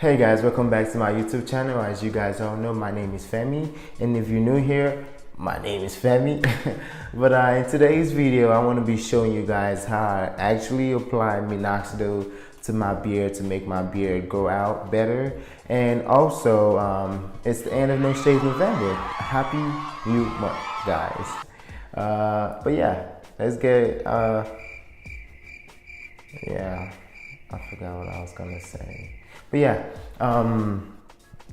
Hey guys, welcome back to my YouTube channel. As you guys all know, my name is Femi, and if you're new here, my name is Femi. But in today's video, I want to be showing you guys how I actually apply Minoxidil to my beard to make my beard grow out better. And also, it's the end of No Shave November. Happy New Month, guys. But yeah, let's get yeah, I forgot what I was gonna say. But yeah, I'm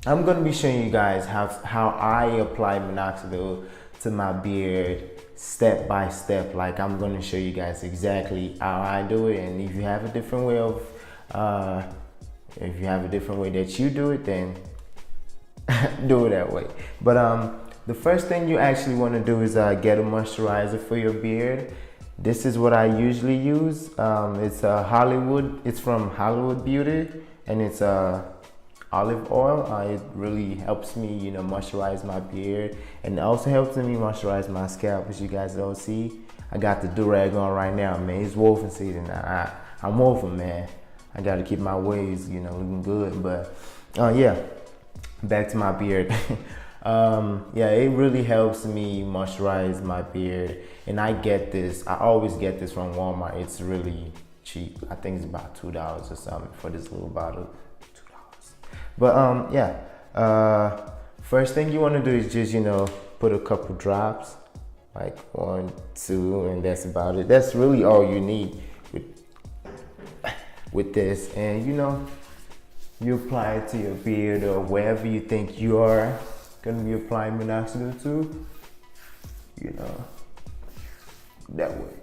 gonna be showing you guys how I apply Minoxidil to my beard step by step. Like, I'm gonna show you guys exactly how I do it, and if you have a different way of that you do it, then do it that way. But the first thing you actually want to do is get a moisturizer for your beard. This is what I usually use. It's from Hollywood Beauty, and it's olive oil. It really helps me, moisturize my beard, and it also helps me moisturize my scalp. As you guys don't see, I got the do-rag on right now, man. It's wolfing season. I'm wolfing, man. I got to keep my waves, looking good. But yeah, back to my beard. Yeah, it really helps me moisturize my beard, and I always get this from Walmart. It's really cheap. I think it's about $2 or something for this little bottle. $2. But yeah, first thing you want to do is just put a couple drops, like 1, 2, and that's about it. That's really all you need with this. And you apply it to your beard or wherever you think you are gonna be applying Minoxidil to, that way.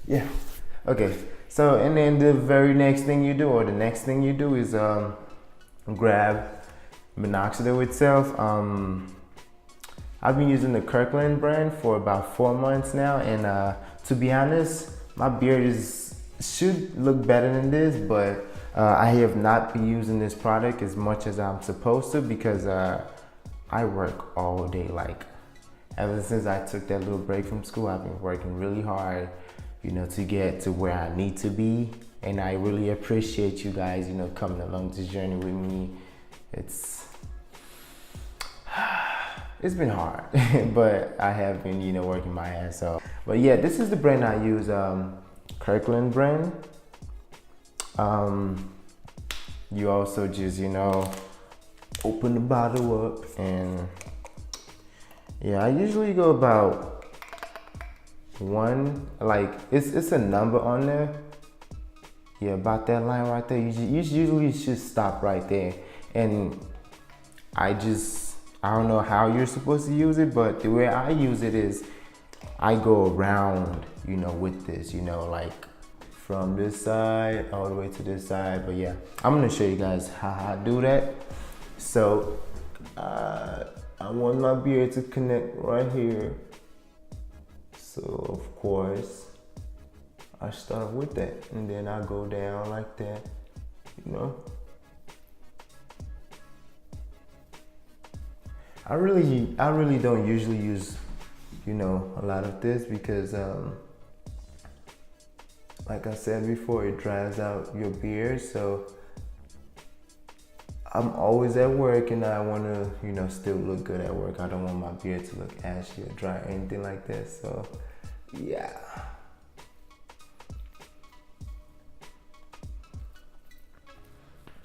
Yeah, okay. So, and then the very next thing you do, or the next thing you do, is grab Minoxidil itself. I've been using the Kirkland brand for about 4 months now, and to be honest, my beard should look better than this, but I have not been using this product as much as I'm supposed to, because I work all day. Like, ever since I took that little break from school, I've been working really hard, to get to where I need to be. And I really appreciate you guys, coming along this journey with me. It's been hard, but I have been, working my ass off. But yeah, this is the brand I use, Kirkland brand. You also just, open the bottle up, and yeah, I usually go about one, like it's a number on there. Yeah, about that line right there. You usually should stop right there. And I don't know how you're supposed to use it, but the way I use it is I go around, with this, like from this side all the way to this side. But yeah, I'm gonna show you guys how I do that. So I want my beard to connect right here. So of course I start with that, and then I go down like that, I really don't usually use, a lot of this, because like I said before, it dries out your beard. So I'm always at work, and I want to, still look good at work. I don't want my beard to look ashy or dry or anything like that. So yeah.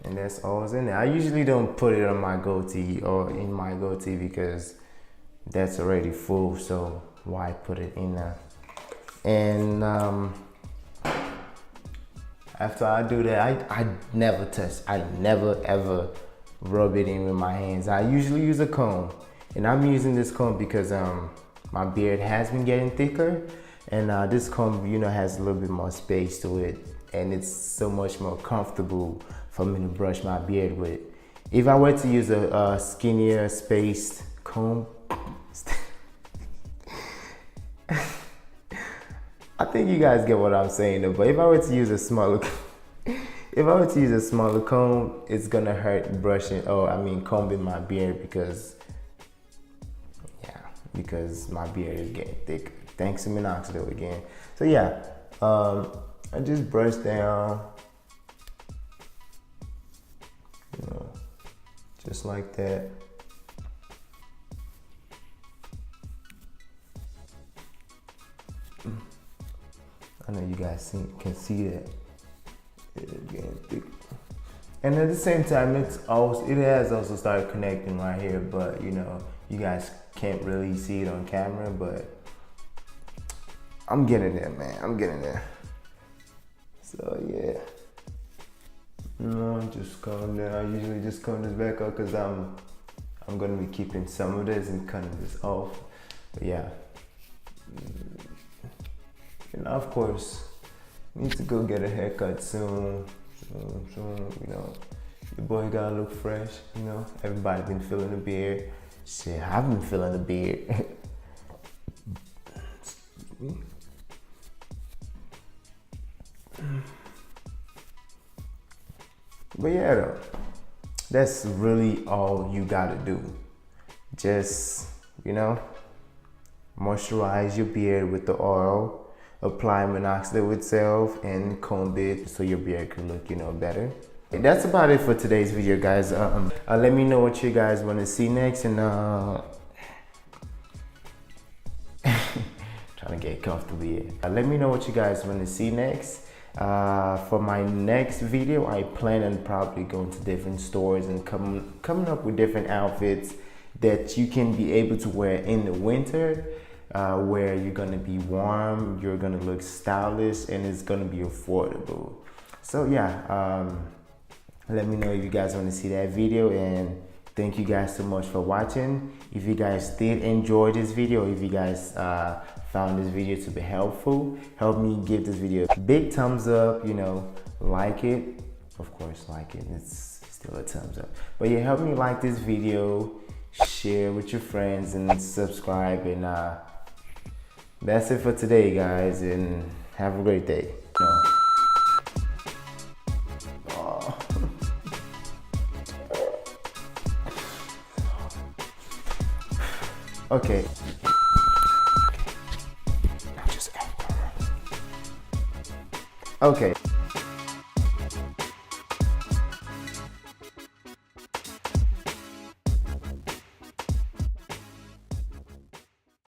And that's all in there. I usually don't put it on my goatee or in my goatee, because that's already full, so why put it in there? And after I do that, I never ever rub it in with my hands. I usually use a comb, and I'm using this comb because my beard has been getting thicker, and this comb, has a little bit more space to it, and it's so much more comfortable for me to brush my beard with. If I were to use a skinnier spaced comb, I think you guys get what I'm saying though. But if I were to use a smaller comb, it's gonna hurt brushing, combing my beard, because my beard is getting thicker. thanks to Minoxidil again. So yeah, I just brush down, you know, just like that. I know you guys can see that it's getting thick. And at the same time, it has also started connecting right here, but you know, you guys can't really see it on camera, but I'm getting there, man. I'm getting there. So yeah, no, just calm down. I usually just comb this back up because I'm gonna be keeping some of this and cutting this off. But yeah, and of course, need to go get a haircut soon. You know, the boy gotta look fresh. You know, everybody been feeling the beard. Shit, I've been feeling the beard. But yeah, though, that's really all you gotta do. Just, you know, moisturize your beard with the oil, apply Minoxidil itself, and comb it so your beard can look, you know, better. That's about it for today's video, guys. Let me know what you guys want to see next, and trying to get comfortable here. Let me know what you guys want to see next. For my next video, I plan on probably going to different stores and coming up with different outfits that you can be able to wear in the winter, where you're gonna be warm, you're gonna look stylish, and it's gonna be affordable. So yeah, let me know if you guys want to see that video, and thank you guys so much for watching. If you guys did enjoy this video, if you guys found this video to be helpful, help me give this video a big thumbs up, you know, like it, of course, like it, it's still a thumbs up. But yeah, help me like this video, share with your friends, and subscribe. And that's it for today, guys, and have a great day. Okay. Okay.